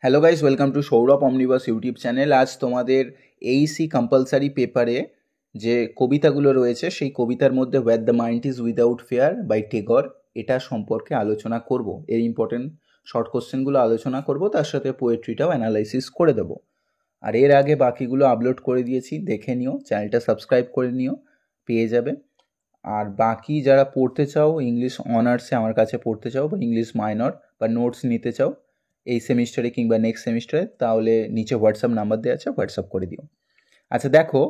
Hello guys, welcome to Sourav omnibus YouTube channel. আজ তোমাদের Aisi compulsory পেপারে যে কবিতাগুলো রয়েছে সেই কবিতার মধ্যে what the mind is without fear by Tagore, এটা সম্পর্কে আলোচনা করব। এর ইম্পর্টেন্ট শর্ট কোশ্চেনগুলো আলোচনা করব, তার সাথে পোয়েট্রিটাও অ্যানালাইসিস করে দেবো। আর এর আগে বাকিগুলো আপলোড করে দিয়েছি, দেখে নিও, চ্যানেলটা সাবস্ক্রাইব করে নিও, পেয়ে যাবে। আর বাকি যারা পড়তে চাও, ইংলিশ অনার্সে আমার কাছে পড়তে চাও বা ইংলিশ মাইনর বা নোটস নিতে চাও এই সেমিস্টারে কিংবা নেক্সট সেমিস্টারে, তাহলে নিচে হোয়াটসঅ্যাপ নাম্বার দেওয়া আছে, হোয়াটসঅ্যাপ করে দিও। আচ্ছা দেখো,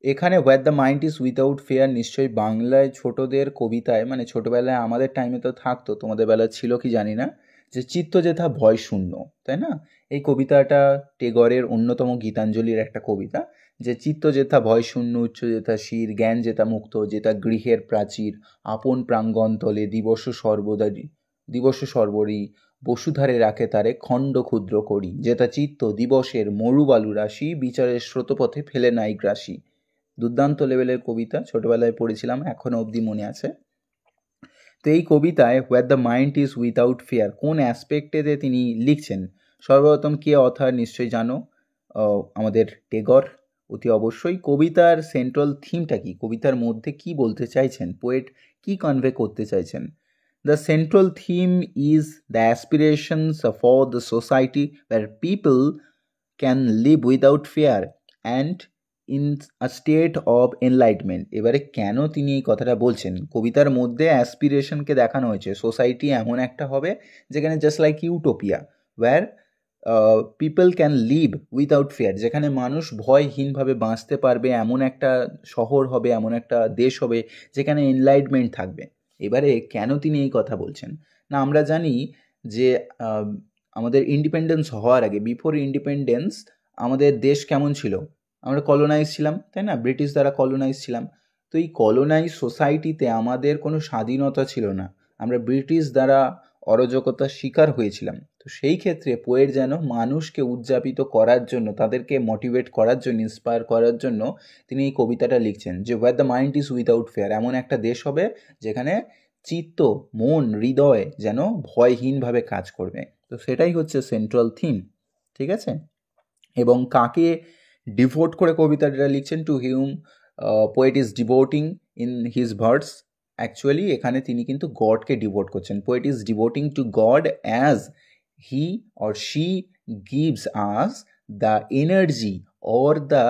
এখানে what the mind is without fair নিশ্চয়ই বাংলায় ছোটদের কবিতায়, মানে ছোটোবেলায় আমাদের টাইমে তো থাকতো, তোমাদের বেলা ছিল কি জানি না, যে চিত্ত যেথা ভয় শূন্য, তাই না? এই কবিতাটা টেগরের অন্যতম গীতাঞ্জলির একটা কবিতা, যে চিত্ত যেথা ভয় শূন্য, উচ্চ যেথা শির, জ্ঞান যেথা মুক্ত, যেথা গৃহের প্রাচীর, আপন প্রাঙ্গণ তলে দিবস সর্বরী, বসুধারে রাখে তারে খণ্ড ক্ষুদ্র করি, যেথা চিত্ত দিবসের মরুবালু রাশি, বিচারের স্রোতপথে ফেলে নাই গ্রাসী। দুর্দান্ত লেভেলের কবিতা, ছোটবেলায় পড়েছিলাম, এখনো অবধি মনে আছে। তো এই কবিতায় what the mind is without fear কোন অ্যাসপেক্টেতে তিনি লিখছেন? সর্বপ্রথম কে অথার নিশ্চয়ই জানো, আমাদের টেগর। অতি অবশ্যই কবিতার সেন্ট্রাল থিমটা কি, কবিতার মধ্যে কি বলতে চাইছেন, পোয়েট কি কনভে করতে চাইছেন? The central theme is the aspirations for the society where people can live without fear and in a state of enlightenment. এবারে কেন তিনি এই কথাটা বলছেন? কবিতার মধ্যে অ্যাসপিরেশনকে দেখানো হয়েছে, সোসাইটি এমন একটা হবে যেখানে just like utopia, where people can live without fear, যেখানে মানুষ ভয়হীনভাবে বাঁচতে পারবে, এমন একটা শহর হবে, এমন একটা দেশ হবে যেখানে এনলাইটমেন্ট থাকবে। এবারে কেন তিনি এই কথা বলছেন? না, আমরা জানি যে আমাদের ইন্ডিপেন্ডেন্স হওয়ার আগে, বিফোর ইন্ডিপেন্ডেন্স, আমাদের দেশ কেমন ছিল? আমরা কলোনাইজ ছিলাম, তাই না? ব্রিটিশ দ্বারা কলোনাইজ ছিলাম। তো এই কলোনাইজ সোসাইটিতে আমাদের কোনো স্বাধীনতা ছিল না, আমরা ব্রিটিশ দ্বারা অরাজকতার শিকার হয়েছিলাম। তো সেই ক্ষেত্রে পোয়েট যেন মানুষকে উদযাপিত করার জন্য, তাদেরকে মোটিভেট করার জন্য, ইন্সপায়ার করার জন্য তিনি এই কবিতাটা লিখছেন, যে what the mind is without fair, এমন একটা দেশ হবে যেখানে চিত্ত, মন, হৃদয় যেন ভয়হীনভাবে কাজ করবে। তো সেটাই হচ্ছে সেন্ট্রাল থিম, ঠিক আছে? এবং কাকে ডিভোট করে কবিতাটা লিখছেন? To whom poet is devoting in his verse. Actually এখানে তিনি কিন্তু গডকে ডিভোট করছেন। Poet is devoting to god as he or she gives us the energy or the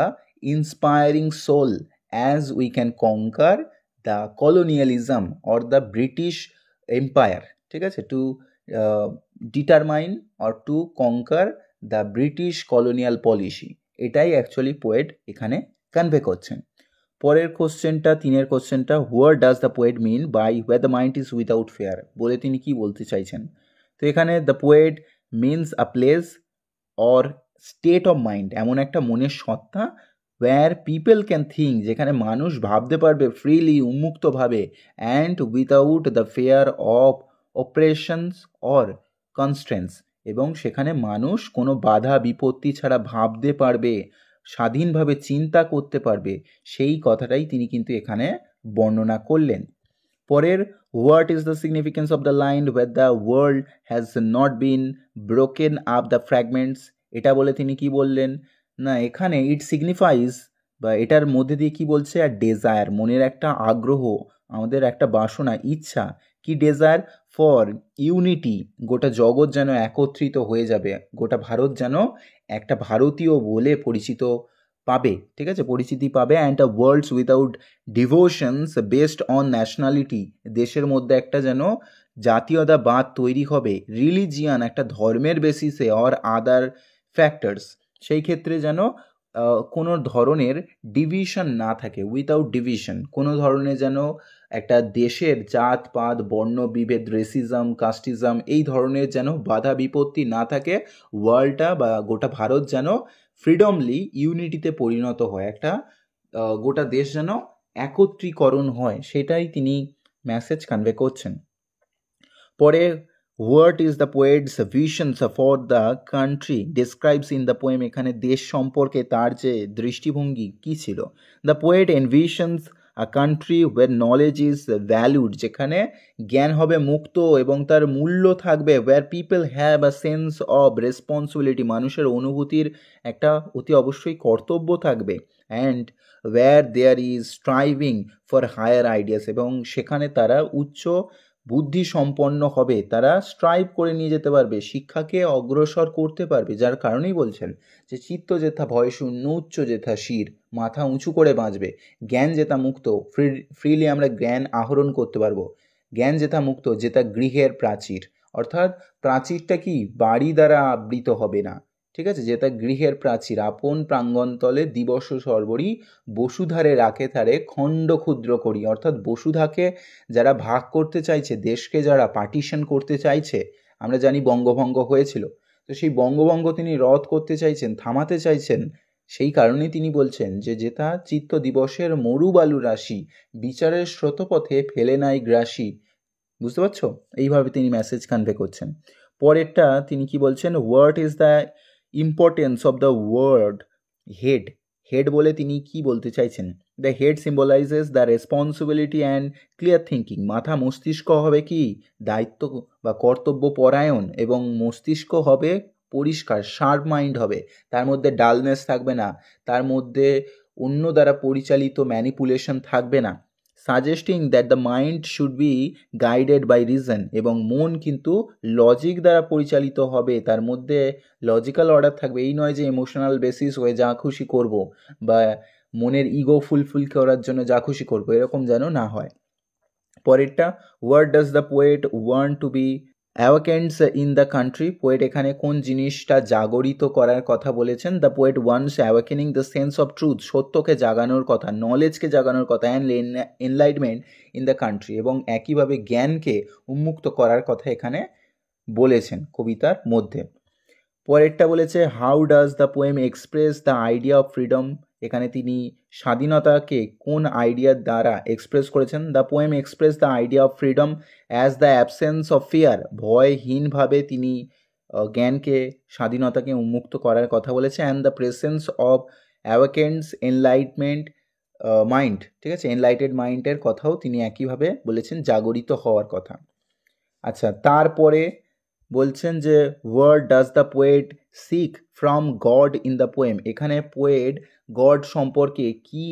inspiring soul as we can conquer the colonialism or the British empire. ঠিক আছে? To determine or to conquer the British colonial policy, এটাই actually poet এখানে convey করছেন। পরের কোশ্চেনটা, তিনের কোশ্চেনটা, what does the poet mean by where the mind is without fear, বলে তিনি কি বলতে চাইছেন? তো এখানে the poet means a place or state of mind, এমন একটা মনের সত্তা, ওয়্যার পিপল ক্যান থিঙ্ক, যেখানে মানুষ ভাবতে পারবে ফ্রিলি, উন্মুক্তভাবে, and without the fear of oppressions or constraints, এবং সেখানে মানুষ কোনো বাধা বিপত্তি ছাড়া ভাবতে পারবে, স্বাধীনভাবে চিন্তা করতে পারবে, সেই কথাটাই তিনি কিন্তু এখানে বর্ণনা করলেন। পরের, what is the significance of the line where the world has not been broken up the fragments, এটা বলে তিনি কি বললেন? না, এখানে ইট সিগনিফাইজ, বা এটার মধ্যে দিয়ে কি বলছে? আর ডেজায়ার, মনের একটা আগ্রহ, আমাদের একটা বাসনা, ইচ্ছা, কি ডেজায়ার? ফর ইউনিটি, গোটা জগৎ যেন একত্রিত হয়ে যাবে, গোটা ভারত যেন একটা ভারতীয় বলে পরিচিত পাবে, ঠিক আছে, পরিচিতি পাবে। And a worlds without devotions based on nationality, দেশের মধ্যে একটা যেন জাতীয়তাবাদ তৈরি হবে, রিলিজিয়ান, একটা ধর্মের বেসিসে, অর আদার ফ্যাক্টরস, সেই ক্ষেত্রে যেন কোনো ধরনের ডিভিশন না থাকে, উইথাউট ডিভিশন, কোনো ধরনের যেন একটা দেশের জাতপাত, বর্ণ বিভেদ, রেসিজম, কাস্টিজম, এই ধরনের যেন বাধা বিপত্তি না থাকে, ওয়ার্ল্ডটা বা গোটা ভারত যেন ফ্রিডমলি ইউনিটিতে পরিণত হয়, একটা গোটা দেশ যেন একত্রীকরণ হয়, সেটাই তিনি মেসেজ কনভে করছেন। পরে, what is the poet's visions for the country describes in the poem, এখানে দেশ সম্পর্কে তার যে দৃষ্টিভঙ্গি কী ছিল? The poet envisions a country where knowledge is valued, যেখানে জ্ঞান হবে মুক্ত এবং তার মূল্য থাকবে, where people have a sense of responsibility, মানুষের অনুভূতির একটা অতি অবশ্যই কর্তব্য থাকবে, and where there is striving for higher ideas, এবং সেখানে তারা উচ্চ বুদ্ধি সম্পন্ন হবে, তারা স্ট্রাইভ করে নিয়ে যেতে পারবে, শিক্ষাকে অগ্রসর করতে পারবে। যার কারণেই বলছেন যে চিত্ত যেথা ভয় শূন্য, উচ্চ যেথা শির, মাথা উঁচু করে বাঁচবে, জ্ঞান যেথা মুক্ত, ফ্রিলি আমরা জ্ঞান আহরণ করতে পারবো, জ্ঞান যেথা মুক্ত, যেথা গৃহের প্রাচীর, অর্থাৎ প্রাচীরটা কি বাড়ি দ্বারা আবৃত হবে না, ঠিক আছে, যেটা গৃহের প্রাচীর, আপন প্রাঙ্গণতলে দিবস সর্বরী, বসুধারে রাখে তারে খণ্ড ক্ষুদ্র করি, অর্থাৎ বসুধাকে যারা ভাগ করতে চাইছে, দেশকে যারা পার্টিশন করতে চাইছে, আমরা জানি বঙ্গভঙ্গ হয়েছিল, তো সেই বঙ্গভঙ্গ তিনি রদ করতে চাইছেন, থামাতে চাইছেন, সেই কারণেই তিনি বলছেন যে যেথা চিত্ত দিবসের মরুবালু রাশি, বিচারের স্রোতপথে ফেলে নাই গ্রাসী। বুঝতে পারছো? এইভাবে তিনি মেসেজ কনভে করছেন। পরেরটা তিনি কি বলছেন, what is the importance of the word head, head বলে তিনি কি বলতে চাইছেন, the head symbolises the responsibility and clear thinking, মাথা মস্তিষ্ক হবে কি দায়িত্ব বা কর্তব্য পরায়ণ, এবং মস্তিষ্ক হবে পরিষ্কার, শার্প মাইন্ড হবে, তার মধ্যে ডালনেস থাকবে না, তার মধ্যে অন্য দ্বারা পরিচালিত ম্যানিপুলেশন থাকবে না, suggesting that the mind should be guided by reason, এবং মন কিন্তু লজিক দ্বারা পরিচালিত হবে, তার মধ্যে লজিক্যাল অর্ডার থাকবে, এই নয় যে ইমোশনাল বেসিস হয়ে যা খুশি করব, বা মনের ইগো ফুলফিল করার জন্য যা খুশি করব, এরকম যেন না হয়। পরেরটা, what does the poet want to be awakened in the country, poet এখানে কোন জিনিসটা জাগরিত করার কথা বলেছেন, the poet wants awakening the sense of truth, সত্যকে জাগানোর কথা, নলেজকে জাগানোর কথা, and enlightenment in the country, এবং একইভাবে জ্ঞানকে উন্মুক্ত করার কথা এখানে বলেছেন কবিতার মধ্যে। পরেরটা বলেছে, how does the poem express the idea of freedom, এখানে তিনি স্বাধীনতাকে কোন আইডিয়ার দ্বারা এক্সপ্রেস করেছেন, the poem express the idea of freedom as the absence of fear, ভয়হীনভাবে তিনি জ্ঞানকে, স্বাধীনতাকে উন্মুক্ত করার কথা বলেছে, and the presence of awakens enlightenment mind, ঠিক আছে, এনলাইটেড মাইন্ডের কথাও তিনি একইভাবে বলেছেন, জাগরিত হওয়ার কথা। আচ্ছা, তারপরে বলছেন যে what does the poet seek from God in the poem, এখানে পোয়েট গড সম্পর্কে কি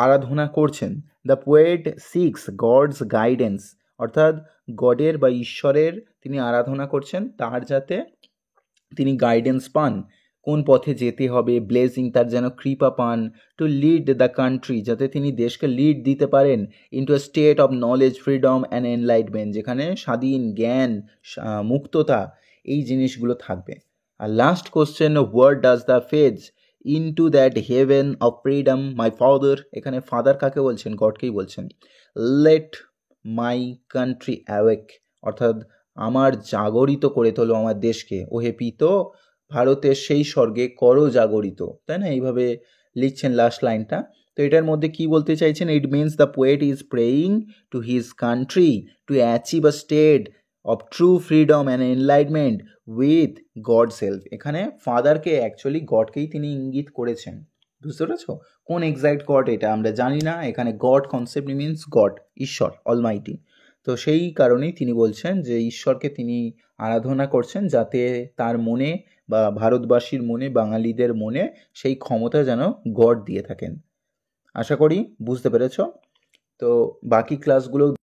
আরাধনা করছেন, the poet seeks God's guidance, অর্থাৎ গডের বা ঈশ্বরের তিনি আরাধনা করছেন, তার যাতে তিনি গাইডেন্স পান, কোন পথে যেতে হবে, ব্লেসিং, তার যেন কৃপা পান, টু লিড দ্য কান্ট্রি, যাতে তিনি দেশকে লিড দিতে পারেন, into a state of knowledge, freedom and enlightenment, যেখানে স্বাধীন জ্ঞান, মুক্ততা, এই জিনিসগুলো থাকবে। আর last question, what does the phrase into that heaven of freedom my father, এখানে ফাদার কাকে বলছেন, গডকেই বলছেন, লেট মাই কান্ট্রি অ্যাওয়েক, অর্থাৎ আমার জাগরিত করে তোলো আমার দেশকে, ওহে পিত ভারতের সেই স্বর্গে করো জাগরিত, তাই না, এইভাবে লিখছেন লাস্ট লাইনটা। তো এটার মধ্যে কি বলতে চাইছেন, it means the poet is praying to his country to achieve a state of true freedom and enlightenment with god self, এখানে ফাদারকে অ্যাকচুয়ালি গডকেই তিনি ইঙ্গিত করেছেন। বুঝতে পেরেছো? কোন এক্সাক্ট গড এটা আমরা জানি না, এখানে গড কনসেপ্ট মিনস গড, ঈশ্বর অলমাইটি। তো সেই কারণেই তিনি বলছেন যে ঈশ্বরকে তিনি আরাধনা করছেন, যাতে তার মনে বা ভারতবাসীর মনে, বাঙালিদের মনে সেই ক্ষমতা যেন গড দিয়ে থাকেন। আশা করি বুঝতে পেরেছ। তো বাকি ক্লাসগুলোও